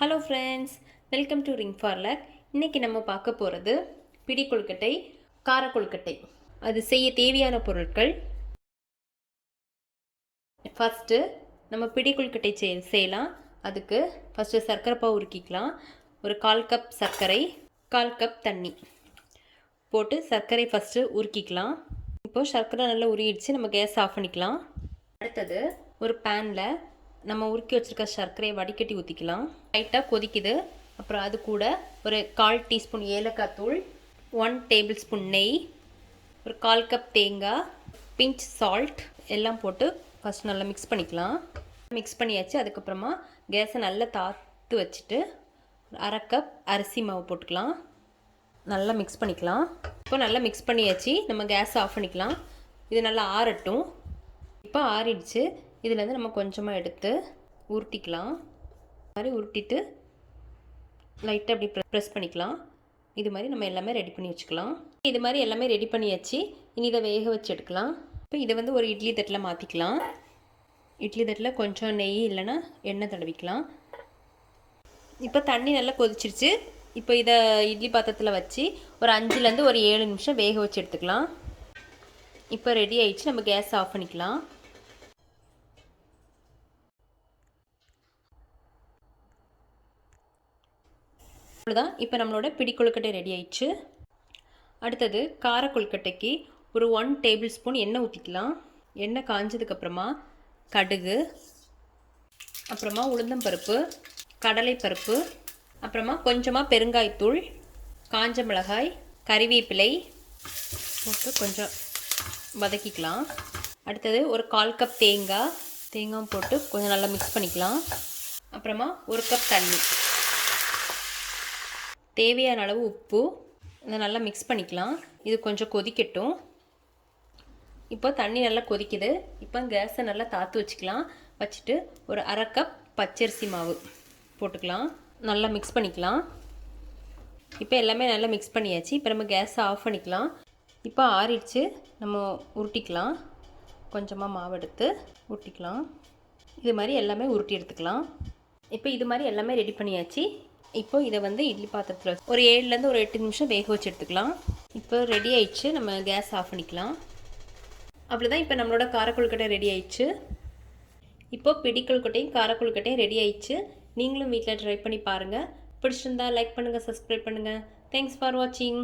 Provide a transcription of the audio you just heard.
Hello friends, welcome to ringforluck. இன்றைக்கி நம்ம பார்க்க போகிறது பிடி கொழுக்கட்டை, கார கொழுக்கட்டை. அது செய்ய தேவையான பொருட்கள். ஃபஸ்ட்டு நம்ம பிடி கொழுக்கட்டை செய்யலாம். அதுக்கு ஃபஸ்ட்டு சர்க்கரை பாவு உருக்கிக்கலாம். ஒரு 1/4 கப் சர்க்கரை, 1/4 கப் தண்ணி போட்டு சர்க்கரை ஃபஸ்ட்டு உருக்கிக்கலாம். இப்போது சர்க்கரை நல்லா உருகிடுச்சு, நம்ம கேஸ் ஆஃப் பண்ணிக்கலாம். அடுத்தது ஒரு பேனில் நம்ம உருக்கி வச்சுருக்க சர்க்கரையை வடிகட்டி ஊற்றிக்கலாம். லைட்டாக கொதிக்குது. அப்புறம் அது கூட ஒரு 1/4 டீஸ்பூன் ஏலக்காய் தூள், 1 டேபிள் ஸ்பூன் நெய், ஒரு 1/4 கப் தேங்காய், பிஞ்ச் சால்ட் எல்லாம் போட்டு ஃபஸ்ட் நல்லா மிக்ஸ் பண்ணிக்கலாம். மிக்ஸ் பண்ணியாச்சு. அதுக்கப்புறமா கேஸை நல்லா தாத்து வச்சுட்டு 1/2 கப் அரிசி மாவு போட்டுக்கலாம். நல்லா மிக்ஸ் பண்ணிக்கலாம். இப்போ நல்லா மிக்ஸ் பண்ணியாச்சு. நம்ம கேஸ் ஆஃப் பண்ணிக்கலாம். இது நல்லா ஆறட்டும். இப்போ ஆறிடுச்சு. இதுலேருந்து நம்ம கொஞ்சமாக எடுத்து உருட்டிக்கலாம். மாதிரி உருட்டிட்டு லைட்டாக அப்படி ப்ரெஸ் பண்ணிக்கலாம். இது மாதிரி நம்ம எல்லாமே ரெடி பண்ணி வச்சுக்கலாம். இது மாதிரி எல்லாமே ரெடி பண்ணியாச்சு. இனி இதை வேக வச்சு எடுக்கலாம். இப்போ இதை ஒரு இட்லி தட்டில் மாற்றிக்கலாம். இட்லி தட்டில் கொஞ்சம் நெய் இல்லைன்னா எண்ணெய் தடவிக்கலாம். இப்போ தண்ணி நல்லா கொதிச்சிருச்சு. இப்போ இதை இட்லி பாத்திரத்தில் வச்சு ஒரு 5லேருந்து ஒரு 7 நிமிஷம் வேக வச்சு எடுத்துக்கலாம். இப்போ ரெடி ஆயிடுச்சு. நம்ம கேஸ் ஆஃப் பண்ணிக்கலாம். அவ்வளோதான். இப்போ நம்மளோட பிடி கொழுக்கட்டை ரெடி ஆயிடுச்சு. அடுத்தது கார கொழுக்கட்டைக்கு ஒரு 1 டேபிள் ஸ்பூன் எண்ணெய் ஊற்றிக்கலாம். எண்ணெய் காஞ்சதுக்கப்புறமா கடுகு, அப்புறமா உளுந்தம்பருப்பு, கடலைப்பருப்பு, அப்புறமா கொஞ்சமாக பெருங்காயத்தூள், காஞ்ச மிளகாய், கறிவேப்பிலை போட்டு கொஞ்சம் வதக்கிக்கலாம். அடுத்தது ஒரு 1/4 கப் தேங்காய் போட்டு கொஞ்சம் நல்லா மிக்ஸ் பண்ணிக்கலாம். அப்புறமா 1 கப் தண்ணி, தேவையான அளவு உப்பு, இதை நல்லா மிக்ஸ் பண்ணிக்கலாம். இது கொஞ்சம் கொதிக்கட்டும். இப்போ தண்ணி நல்லா கொதிக்குது. இப்போ கேஸை நல்லா தாத்து வச்சுக்கலாம். வச்சுட்டு ஒரு 1/2 கப் பச்சரிசி மாவு போட்டுக்கலாம். நல்லா மிக்ஸ் பண்ணிக்கலாம். இப்போ எல்லாமே நல்லா மிக்ஸ் பண்ணியாச்சு. இப்போ நம்ம கேஸை ஆஃப் பண்ணிக்கலாம். இப்போ ஆறிடுச்சு. நம்ம உருட்டிக்கலாம். கொஞ்சமாக மாவு எடுத்து உருட்டிக்கலாம். இது மாதிரி எல்லாமே உருட்டி எடுத்துக்கலாம். இப்போ இது மாதிரி எல்லாமே ரெடி பண்ணியாச்சு. இப்போ இதை இட்லி பாத்திரத்தில் ஒரு 7லேருந்து ஒரு 8 நிமிஷம் வேக வச்சு எடுத்துக்கலாம். இப்போ ரெடி ஆயிடுச்சு. நம்ம கேஸ் ஆஃப் பண்ணிக்கலாம். அவ்வளோதான். இப்போ நம்மளோட கார கொழுக்கட்டை ரெடி ஆயிடுச்சு. இப்போ பிடி கொழுக்கட்டையும் கார கொழுக்கட்டையும் ரெடி ஆயிடுச்சு. நீங்களும் வீட்டில் ட்ரை பண்ணி பாருங்கள். பிடிச்சிருந்தா லைக் பண்ணுங்கள், சப்ஸ்கிரைப் பண்ணுங்கள். தேங்க்ஸ் ஃபார் வாட்சிங்.